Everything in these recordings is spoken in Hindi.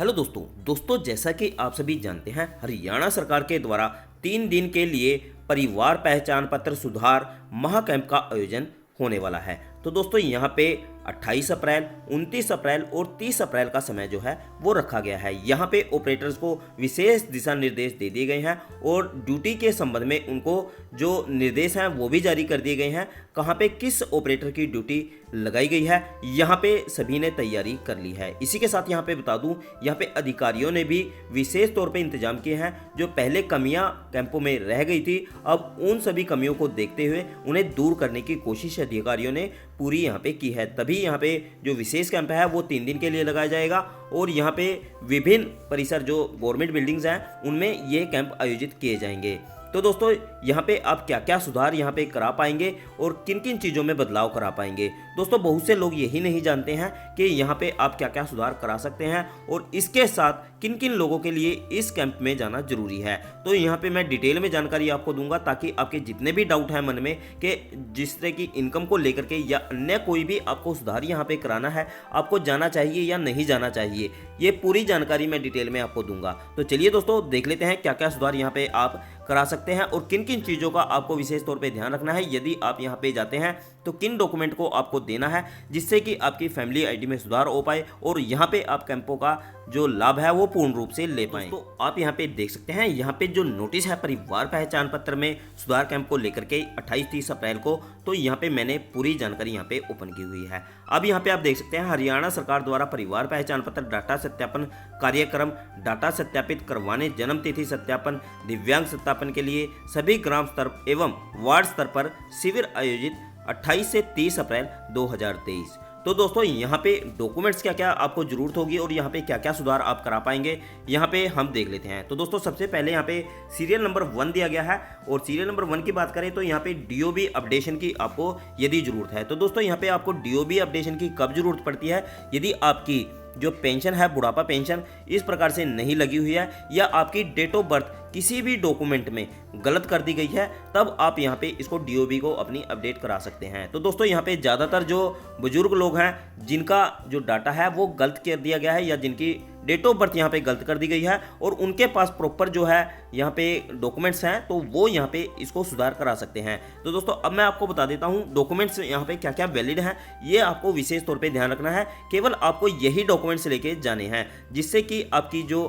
हेलो दोस्तों जैसा कि आप सभी जानते हैं हरियाणा सरकार के द्वारा 3 दिन के लिए परिवार पहचान पत्र सुधार महाकैंप का आयोजन होने वाला है। तो दोस्तों यहाँ पे 28 अप्रैल 29 अप्रैल और 30 अप्रैल का समय जो है वो रखा गया है। यहाँ पे ऑपरेटर्स को विशेष दिशा निर्देश दे दिए गए हैं और ड्यूटी के संबंध में उनको जो निर्देश हैं वो भी जारी कर दिए गए हैं। कहाँ पे किस ऑपरेटर की ड्यूटी लगाई गई है यहाँ पे सभी ने तैयारी कर ली है। इसी के साथ यहाँ पे बता दूं यहाँ पे अधिकारियों ने भी विशेष तौर पे इंतजाम किए हैं। जो पहले कमियां कैंपों में रह गई थी अब उन सभी कमियों को देखते हुए उन्हें दूर करने की कोशिश अधिकारियों ने पूरी यहाँ पे की है। तभी यहाँ पे जो विशेष कैंप है वो 3 दिन के लिए लगाया जाएगा और यहाँ पे विभिन्न परिसर जो गवर्नमेंट बिल्डिंग्स हैं उनमें ये कैंप आयोजित किए जाएंगे। तो दोस्तों यहाँ पे आप क्या क्या सुधार यहाँ पे करा पाएंगे और किन किन चीज़ों में बदलाव करा पाएंगे। दोस्तों बहुत से लोग यही नहीं जानते हैं कि यहाँ पे आप क्या क्या सुधार करा सकते हैं और इसके साथ किन किन लोगों के लिए इस कैंप में जाना जरूरी है। तो यहाँ पे मैं डिटेल में जानकारी आपको दूंगा ताकि आपके जितने भी डाउट हैं मन में कि जिस तरह की इनकम को लेकर के या अन्य कोई भी आपको सुधार यहाँ पे कराना है, आपको जाना चाहिए या नहीं जाना चाहिए, ये पूरी जानकारी मैं डिटेल में आपको दूंगा। तो चलिए दोस्तों देख लेते हैं क्या क्या सुधार यहाँ पे आप करा सकते हैं और किन किन चीज़ों का आपको विशेष तौर पे ध्यान रखना है। यदि आप यहाँ पे जाते हैं तो किन डॉक्यूमेंट को आपको देना है जिससे कि आपकी फैमिली आईडी में सुधार हो पाए और यहाँ पे आप कैंपों का जो लाभ है वो पूर्ण रूप से ले पाएं। तो आप यहाँ पे देख सकते हैं यहाँ पे जो नोटिस है परिवार पहचान पत्र में सुधार कैंप को लेकर के 28-30 अप्रैल को, तो यहाँ पे मैंने पूरी जानकारी यहाँ पे ओपन की हुई है। अब यहाँ पे आप देख सकते हैं हरियाणा सरकार द्वारा परिवार पहचान पत्र डाटा सत्यापन कार्यक्रम, डाटा सत्यापित करवाने, जन्म तिथि सत्यापन, दिव्यांग सत्यापन के लिए सभी ग्राम स्तर एवं वार्ड स्तर पर शिविर आयोजित 28 से 30 अप्रैल 2023। तो दोस्तों यहाँ पे डॉक्यूमेंट्स क्या क्या आपको जरूरत होगी और यहाँ पे क्या क्या सुधार आप करा पाएंगे यहाँ पे हम देख लेते हैं। तो दोस्तों सबसे पहले यहाँ पे सीरियल नंबर 1 दिया गया है और सीरियल नंबर 1 की बात करें तो यहाँ पे डीओबी अपडेशन की आपको यदि जरूरत है। तो दोस्तों यहाँ पे आपको डीओबी अपडेशन की कब जरूरत पड़ती है, यदि आपकी जो पेंशन है बुढ़ापा पेंशन इस प्रकार से नहीं लगी हुई है या आपकी डेट ऑफ बर्थ किसी भी डॉक्यूमेंट में गलत कर दी गई है, तब आप यहाँ पे इसको डीओबी को अपनी अपडेट करा सकते हैं। तो दोस्तों यहाँ पे ज़्यादातर जो बुजुर्ग लोग हैं जिनका जो डाटा है वो गलत कर दिया गया है या जिनकी डेट ऑफ बर्थ यहाँ पे गलत कर दी गई है और उनके पास प्रॉपर जो है यहाँ पे डॉक्यूमेंट्स हैं तो वो यहाँ पे इसको सुधार करा सकते हैं। तो दोस्तों अब मैं आपको बता देता हूँ डॉक्यूमेंट्स यहाँ पे क्या क्या वैलिड हैं, ये आपको विशेष तौर पे ध्यान रखना है। केवल आपको यही डॉक्यूमेंट्स लेके जाने हैं जिससे कि आपकी जो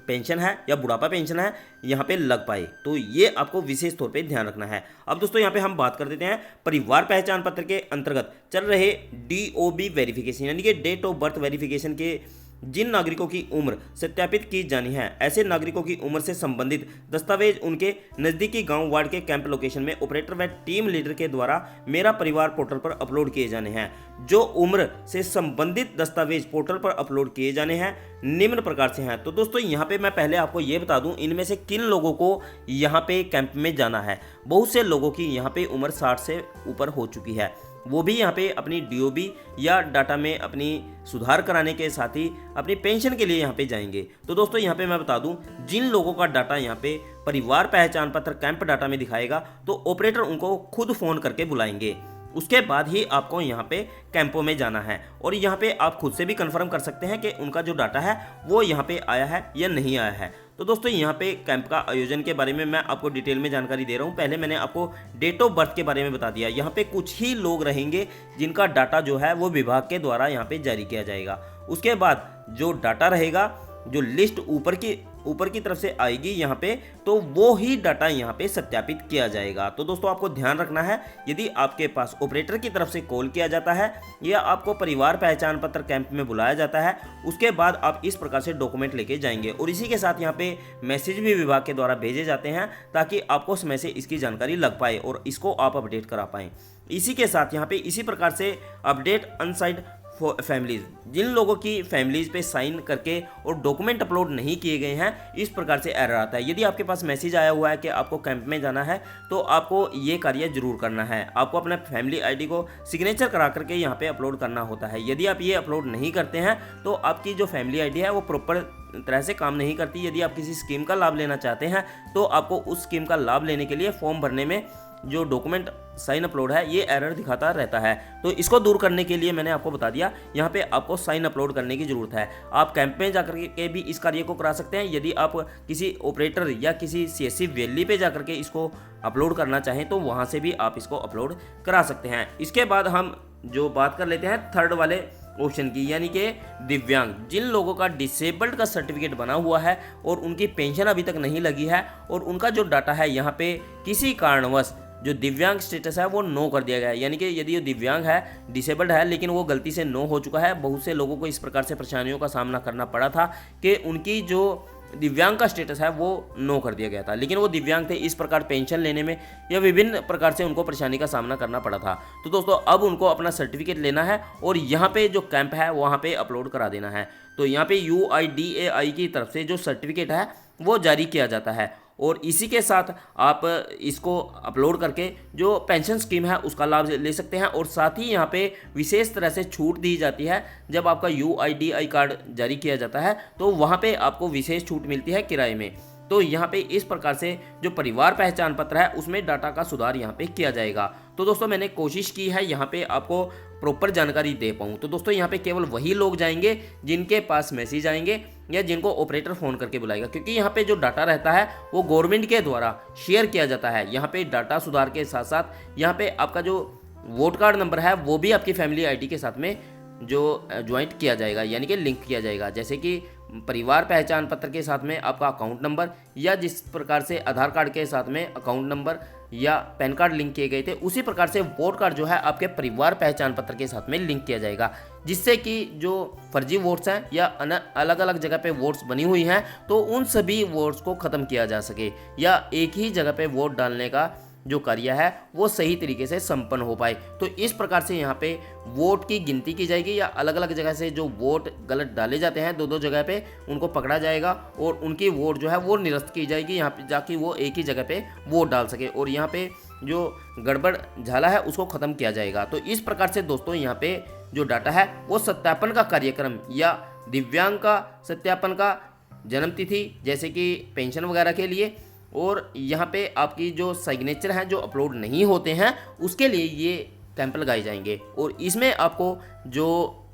पेंशन है या बुढ़ापा पेंशन है यहाँ पे लग पाए, तो ये आपको विशेष तौर पे ध्यान रखना है। अब दोस्तों यहाँ पे हम बात कर देते हैं परिवार पहचान पत्र के अंतर्गत चल रहे डीओबी वेरिफिकेशन यानी कि डेट ऑफ बर्थ वेरिफिकेशन के जिन नागरिकों की उम्र सत्यापित की जानी है, ऐसे नागरिकों की उम्र से संबंधित दस्तावेज उनके नज़दीकी गांव वार्ड के कैंप लोकेशन में ऑपरेटर व टीम लीडर के द्वारा मेरा परिवार पोर्टल पर अपलोड किए जाने हैं। जो उम्र से संबंधित दस्तावेज पोर्टल पर अपलोड किए जाने हैं निम्न प्रकार से हैं। तो दोस्तों यहाँ पे मैं पहले आपको ये बता दूं इनमें से किन लोगों को यहाँ पे कैंप में जाना है। बहुत से लोगों की यहाँ पे उम्र 60 से ऊपर हो चुकी है, वो भी यहाँ पे अपनी डीओबी या डाटा में अपनी सुधार कराने के साथ ही अपनी पेंशन के लिए यहाँ पे जाएंगे। तो दोस्तों यहाँ पे मैं बता दूं जिन लोगों का डाटा यहाँ पे परिवार पहचान पत्र कैंप डाटा में दिखाएगा तो ऑपरेटर उनको खुद फ़ोन करके बुलाएंगे, उसके बाद ही आपको यहाँ पे कैंपों में जाना है और यहाँ पे आप खुद से भी कंफर्म कर सकते हैं कि उनका जो डाटा है वो यहाँ पे आया है या नहीं आया है। तो दोस्तों यहाँ पे कैंप का आयोजन के बारे में मैं आपको डिटेल में जानकारी दे रहा हूँ। पहले मैंने आपको डेट ऑफ बर्थ के बारे में बता दिया। यहाँ पे कुछ ही लोग रहेंगे जिनका डाटा जो है वो विभाग के द्वारा यहाँ पे जारी किया जाएगा। उसके बाद जो डाटा रहेगा, जो लिस्ट ऊपर की तरफ से आएगी यहाँ पे, तो वो ही डाटा यहाँ पे सत्यापित किया जाएगा। तो दोस्तों आपको ध्यान रखना है यदि आपके पास ऑपरेटर की तरफ से कॉल किया जाता है या आपको परिवार पहचान पत्र कैंप में बुलाया जाता है, उसके बाद आप इस प्रकार से डॉक्यूमेंट लेके जाएंगे और इसी के साथ यहाँ पे मैसेज भी विभाग के द्वारा भेजे जाते हैं ताकि आपको समय से इसकी जानकारी लग पाए और इसको आप अपडेट करा पाएँ। इसी के साथ यहाँ पे इसी प्रकार से अपडेट अनसाइंड फैमिलीज, जिन लोगों की फैमिलीज पे साइन करके और डॉक्यूमेंट अपलोड नहीं किए गए हैं, इस प्रकार से एरर आता है। यदि आपके पास मैसेज आया हुआ है कि आपको कैंप में जाना है तो आपको ये कार्य जरूर करना है। आपको अपना फैमिली आईडी को सिग्नेचर करा करके यहाँ पे अपलोड करना होता है। यदि आप ये अपलोड नहीं करते हैं तो आपकी जो फैमिली आईडी है वो प्रॉपर तरह से काम नहीं करती। यदि आप किसी स्कीम का लाभ लेना चाहते हैं तो आपको उस स्कीम का लाभ लेने के लिए फॉर्म भरने में जो डॉक्यूमेंट साइन अपलोड है ये एरर दिखाता रहता है। तो इसको दूर करने के लिए मैंने आपको बता दिया, यहाँ पे आपको साइन अपलोड करने की ज़रूरत है। आप कैंप में जाकर के भी इस कार्य को करा सकते हैं। यदि आप किसी ऑपरेटर या किसी CSC वैली पे जाकर के इसको अपलोड करना चाहें तो वहाँ से भी आप इसको अपलोड करा सकते हैं। इसके बाद हम जो बात कर लेते हैं थर्ड वाले ऑप्शन की, यानी कि दिव्यांग, जिन लोगों का डिसेबल्ड का सर्टिफिकेट बना हुआ है और उनकी पेंशन अभी तक नहीं लगी है और उनका जो डाटा है यहाँ पे किसी कारणवश जो दिव्यांग स्टेटस है वो नो कर दिया गया है। यानी कि यदि ये दिव्यांग है, डिसेबल्ड है, लेकिन वो गलती से नो हो चुका है। बहुत से लोगों को इस प्रकार से परेशानियों का सामना करना पड़ा था कि उनकी जो दिव्यांग का स्टेटस है वो नो कर दिया गया था, लेकिन वो दिव्यांग थे, इस प्रकार पेंशन लेने में या विभिन्न प्रकार से उनको परेशानी का सामना करना पड़ा था। तो दोस्तों अब उनको अपना सर्टिफिकेट लेना है और यहाँ पे जो कैंप है वहाँ पे अपलोड करा देना है। तो यहाँ पे UIDAI की तरफ से जो सर्टिफिकेट है वो जारी किया जाता है और इसी के साथ आप इसको अपलोड करके जो पेंशन स्कीम है उसका लाभ ले सकते हैं। और साथ ही यहाँ पे विशेष तरह से छूट दी जाती है। जब आपका UIDAI कार्ड जारी किया जाता है तो वहाँ पे आपको विशेष छूट मिलती है किराए में। तो यहाँ पे इस प्रकार से जो परिवार पहचान पत्र है उसमें डाटा का सुधार यहाँ पे किया जाएगा। तो दोस्तों मैंने कोशिश की है यहाँ पे आपको प्रॉपर जानकारी दे पाऊँ। तो दोस्तों यहाँ पे केवल वही लोग जाएंगे जिनके पास मैसेज आएंगे या जिनको ऑपरेटर फ़ोन करके बुलाएगा, क्योंकि यहाँ पे जो डाटा रहता है वो गवर्नमेंट के द्वारा शेयर किया जाता है। यहाँ पे डाटा सुधार के साथ साथ यहाँ पे आपका जो वोट कार्ड नंबर है वो भी आपकी फैमिली ID के साथ में जो ज्वाइंट किया जाएगा, यानी कि लिंक किया जाएगा। जैसे कि परिवार पहचान पत्र के साथ में आपका अकाउंट नंबर या जिस प्रकार से आधार कार्ड के साथ में अकाउंट नंबर या पैन कार्ड लिंक किए गए थे, उसी प्रकार से वोट कार्ड जो है आपके परिवार पहचान पत्र के साथ में लिंक किया जाएगा, जिससे कि जो फर्जी वोट्स हैं या अलग अलग जगह पे वोट्स बनी हुई हैं तो उन सभी वोट्स को ख़त्म किया जा सके या एक ही जगह पे वोट डालने का जो कार्य है वो सही तरीके से संपन्न हो पाए। तो इस प्रकार से यहाँ पे वोट की गिनती की जाएगी या अलग अलग जगह से जो वोट गलत डाले जाते हैं दो जगह पे उनको पकड़ा जाएगा और उनकी वोट जो है वो निरस्त की जाएगी यहाँ पे जाके वो एक ही जगह पे वोट डाल सके और यहाँ पे जो गड़बड़ झाला है उसको ख़त्म किया जाएगा। तो इस प्रकार से दोस्तों यहाँ पे जो डाटा है वो सत्यापन का कार्यक्रम या दिव्यांग का सत्यापन का जन्म तिथि जैसे कि पेंशन वगैरह के लिए और यहाँ पे आपकी जो सिग्नेचर हैं जो अपलोड नहीं होते हैं उसके लिए ये कैंप लगाए जाएंगे और इसमें आपको जो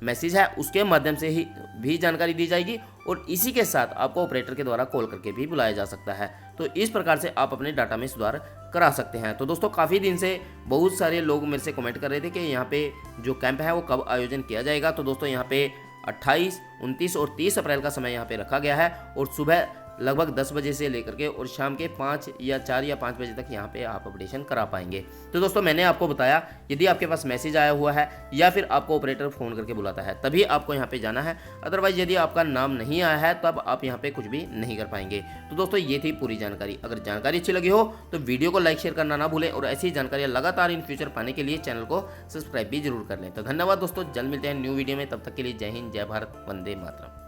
मैसेज है उसके माध्यम से ही भी जानकारी दी जाएगी और इसी के साथ आपको ऑपरेटर के द्वारा कॉल करके भी बुलाया जा सकता है। तो इस प्रकार से आप अपने डाटा में सुधार करा सकते हैं। तो दोस्तों काफ़ी दिन से बहुत सारे लोग मेरे से कमेंट कर रहे थे कि यहाँ पे जो कैंप है वो कब आयोजन किया जाएगा। तो दोस्तों यहाँ पे 28, 29 और 30 अप्रैल का समय यहाँ पे रखा गया है और सुबह लगभग 10 बजे से लेकर के और शाम के 5 या 4 या 5 बजे तक यहाँ पे आप अपडेशन करा पाएंगे। तो दोस्तों मैंने आपको बताया यदि आपके पास मैसेज आया हुआ है या फिर आपको ऑपरेटर फ़ोन करके बुलाता है तभी आपको यहाँ पे जाना है, अदरवाइज यदि आपका नाम नहीं आया है तब आप यहाँ पे कुछ भी नहीं कर पाएंगे। तो दोस्तों ये थी पूरी जानकारी। अगर जानकारी अच्छी लगी हो तो वीडियो को लाइक शेयर करना ना भूलें और ऐसी जानकारियाँ लगातार इन फ्यूचर पाने के लिए चैनल को सब्सक्राइब भी जरूर कर लें। तो धन्यवाद दोस्तों, जल्द मिलते हैं न्यू वीडियो में, तब तक के लिए जय हिंद, जय भारत, वंदे मातरम।